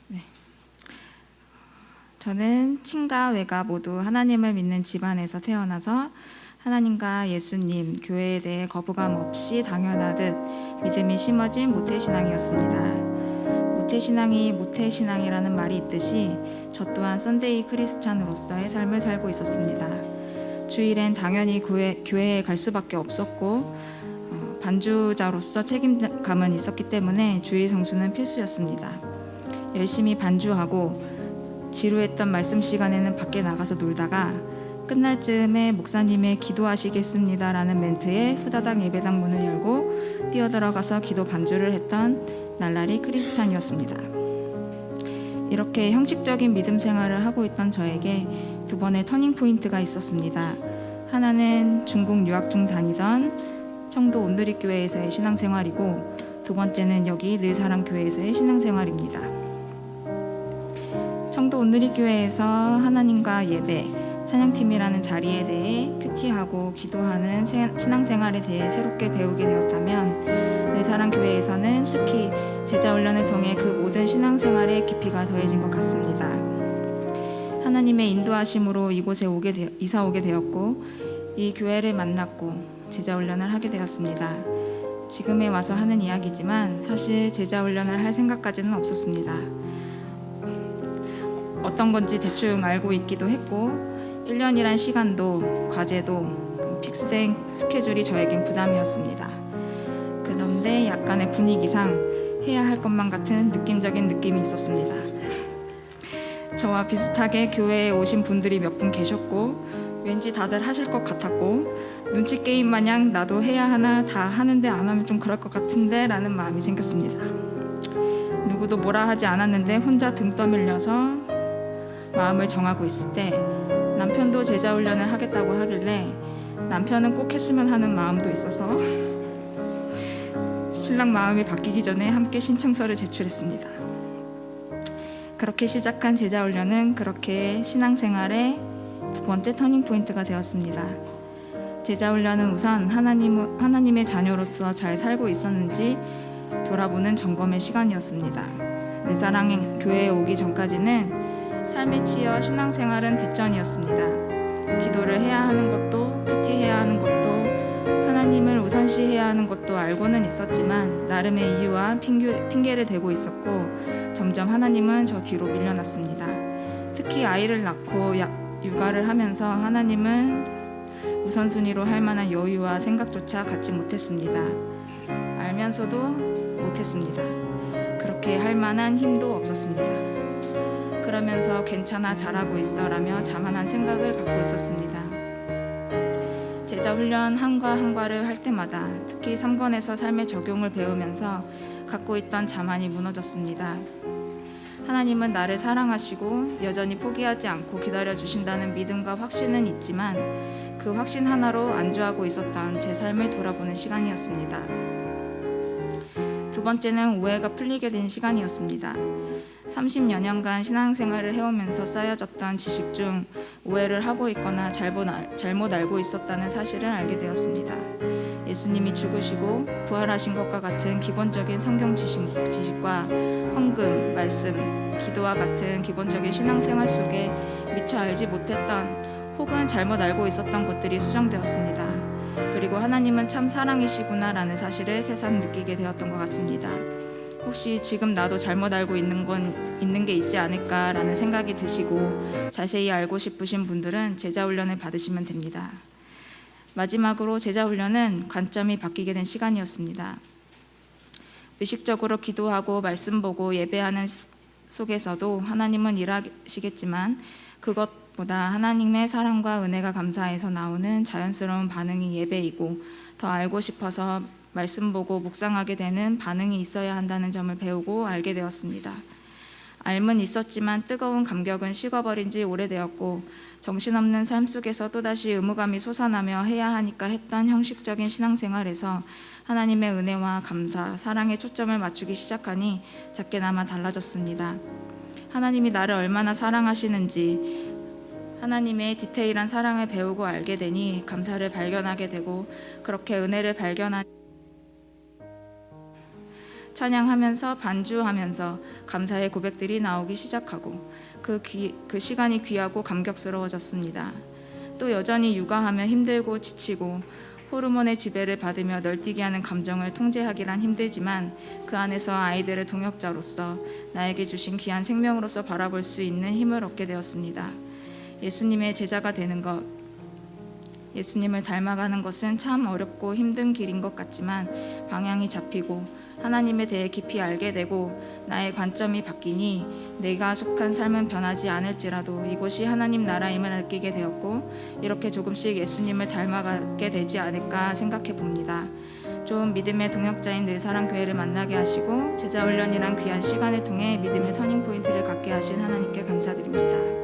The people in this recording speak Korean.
네. 저는 친가 외가 모두 하나님을 믿는 집안에서 태어나서 하나님과 예수님, 교회에 대해 거부감 없이 당연하듯 믿음이 심어진 모태신앙이었습니다. 모태신앙이 모태신앙이라는 말이 있듯이 저 또한 썬데이 크리스찬으로서의 삶을 살고 있었습니다. 주일엔 당연히 교회에 갈 수밖에 없었고 반주자로서 책임감은 있었기 때문에 주일 성수는 필수였습니다. 열심히 반주하고 지루했던 말씀 시간에는 밖에 나가서 놀다가 끝날 즈음에 목사님의 기도하시겠습니다라는 멘트에 후다닥 예배당 문을 열고 뛰어들어가서 기도 반주를 했던 날라리 크리스찬이었습니다. 이렇게 형식적인 믿음 생활을 하고 있던 저에게 두 번의 터닝 포인트가 있었습니다. 하나는 중국 유학 중 다니던 청도 온누리교회에서의 신앙생활이고 두 번째는 여기 늘사랑교회에서의 신앙생활입니다. 청도 온누리교회에서 하나님과 예배, 찬양팀이라는 자리에 대해 큐티하고 기도하는 신앙생활에 대해 새롭게 배우게 되었다면 늘사랑교회에서는 특히 제자훈련을 통해 그 모든 신앙생활의 깊이가 더해진 것 같습니다. 하나님의 인도하심으로 이곳에 이사 오게 되었고 이 교회를 만났고 제자훈련을 하게 되었습니다. 지금에 와서 하는 이야기지만 사실 제자훈련을 할 생각까지는 없었습니다. 어떤 건지 대충 알고 있기도 했고 1년이란 시간도 과제도 픽스된 스케줄이 저에겐 부담이었습니다. 그런데 약간의 분위기상 해야 할 것만 같은 느낌적인 느낌이 있었습니다. 저와 비슷하게 교회에 오신 분들이 몇 분 계셨고 왠지 다들 하실 것 같았고 눈치 게임 마냥 나도 해야 하나 다 하는데 안 하면 좀 그럴 것 같은데 라는 마음이 생겼습니다. 누구도 뭐라 하지 않았는데 혼자 등 떠밀려서 마음을 정하고 있을 때 남편도 제자훈련을 하겠다고 하길래 남편은 꼭 했으면 하는 마음도 있어서 신랑 마음이 바뀌기 전에 함께 신청서를 제출했습니다. 그렇게 시작한 제자훈련은 그렇게 신앙생활의 두 번째 터닝포인트가 되었습니다. 제자훈련은 우선 하나님의 자녀로서 잘 살고 있었는지 돌아보는 점검의 시간이었습니다. 늘사랑 교회에 오기 전까지는 삶에 치여 신앙생활은 뒷전이었습니다. 기도를 해야 하는 것도 큐티해야 하는 것도 하나님을 우선시해야 하는 것도 알고는 있었지만 나름의 이유와 핑계를 대고 있었고 점점 하나님은 저 뒤로 밀려났습니다. 특히 아이를 낳고 육아를 하면서 하나님은 우선순위로 할 만한 여유와 생각조차 갖지 못했습니다. 알면서도 못했습니다. 그렇게 할 만한 힘도 없었습니다. 그러면서 괜찮아 잘하고 있어 라며 자만한 생각을 갖고 있었습니다. 제자훈련 한과를 할 때마다 특히 3권에서 삶의 적용을 배우면서 갖고 있던 자만이 무너졌습니다. 하나님은 나를 사랑하시고 여전히 포기하지 않고 기다려주신다는 믿음과 확신은 있지만 그 확신 하나로 안주하고 있었던 제 삶을 돌아보는 시간이었습니다. 두 번째는 오해가 풀리게 된 시간이었습니다. 30여 년간 신앙생활을 해오면서 쌓여졌던 지식 중 오해를 하고 있거나 잘못 알고 있었다는 사실을 알게 되었습니다. 예수님이 죽으시고 부활하신 것과 같은 기본적인 성경 지식과 헌금, 말씀, 기도와 같은 기본적인 신앙생활 속에 미처 알지 못했던 혹은 잘못 알고 있었던 것들이 수정되었습니다. 그리고 하나님은 참 사랑이시구나라는 사실을 새삼 느끼게 되었던 것 같습니다. 혹시 지금 나도 잘못 알고 있는 게 있지 않을까라는 생각이 드시고 자세히 알고 싶으신 분들은 제자훈련을 받으시면 됩니다. 마지막으로 제자훈련은 관점이 바뀌게 된 시간이었습니다. 의식적으로 기도하고 말씀 보고 예배하는 속에서도 하나님은 일하시겠지만 그것보다 하나님의 사랑과 은혜가 감사해서 나오는 자연스러운 반응이 예배이고 더 알고 싶어서 말씀 보고 묵상하게 되는 반응이 있어야 한다는 점을 배우고 알게 되었습니다. 알은 있었지만 뜨거운 감격은 식어버린 지 오래되었고 정신없는 삶 속에서 또다시 의무감이 솟아나며 해야 하니까 했던 형식적인 신앙생활에서 하나님의 은혜와 감사, 사랑에 초점을 맞추기 시작하니 작게나마 달라졌습니다. 하나님이 나를 얼마나 사랑하시는지 하나님의 디테일한 사랑을 배우고 알게 되니 감사를 발견하게 되고 그렇게 은혜를 발견하니 찬양하면서 반주하면서 감사의 고백들이 나오기 시작하고 그 시간이 귀하고 감격스러워졌습니다. 또 여전히 육아하며 힘들고 지치고 호르몬의 지배를 받으며 널뛰게 하는 감정을 통제하기란 힘들지만 그 안에서 아이들의 동역자로서 나에게 주신 귀한 생명으로서 바라볼 수 있는 힘을 얻게 되었습니다. 예수님의 제자가 되는 것, 예수님을 닮아가는 것은 참 어렵고 힘든 길인 것 같지만 방향이 잡히고 하나님에 대해 깊이 알게 되고 나의 관점이 바뀌니 내가 속한 삶은 변하지 않을지라도 이곳이 하나님 나라임을 느끼게 되었고 이렇게 조금씩 예수님을 닮아가게 되지 않을까 생각해 봅니다. 좋은 믿음의 동역자인 늘사랑교회를 만나게 하시고 제자훈련이란 귀한 시간을 통해 믿음의 터닝포인트를 갖게 하신 하나님께 감사드립니다.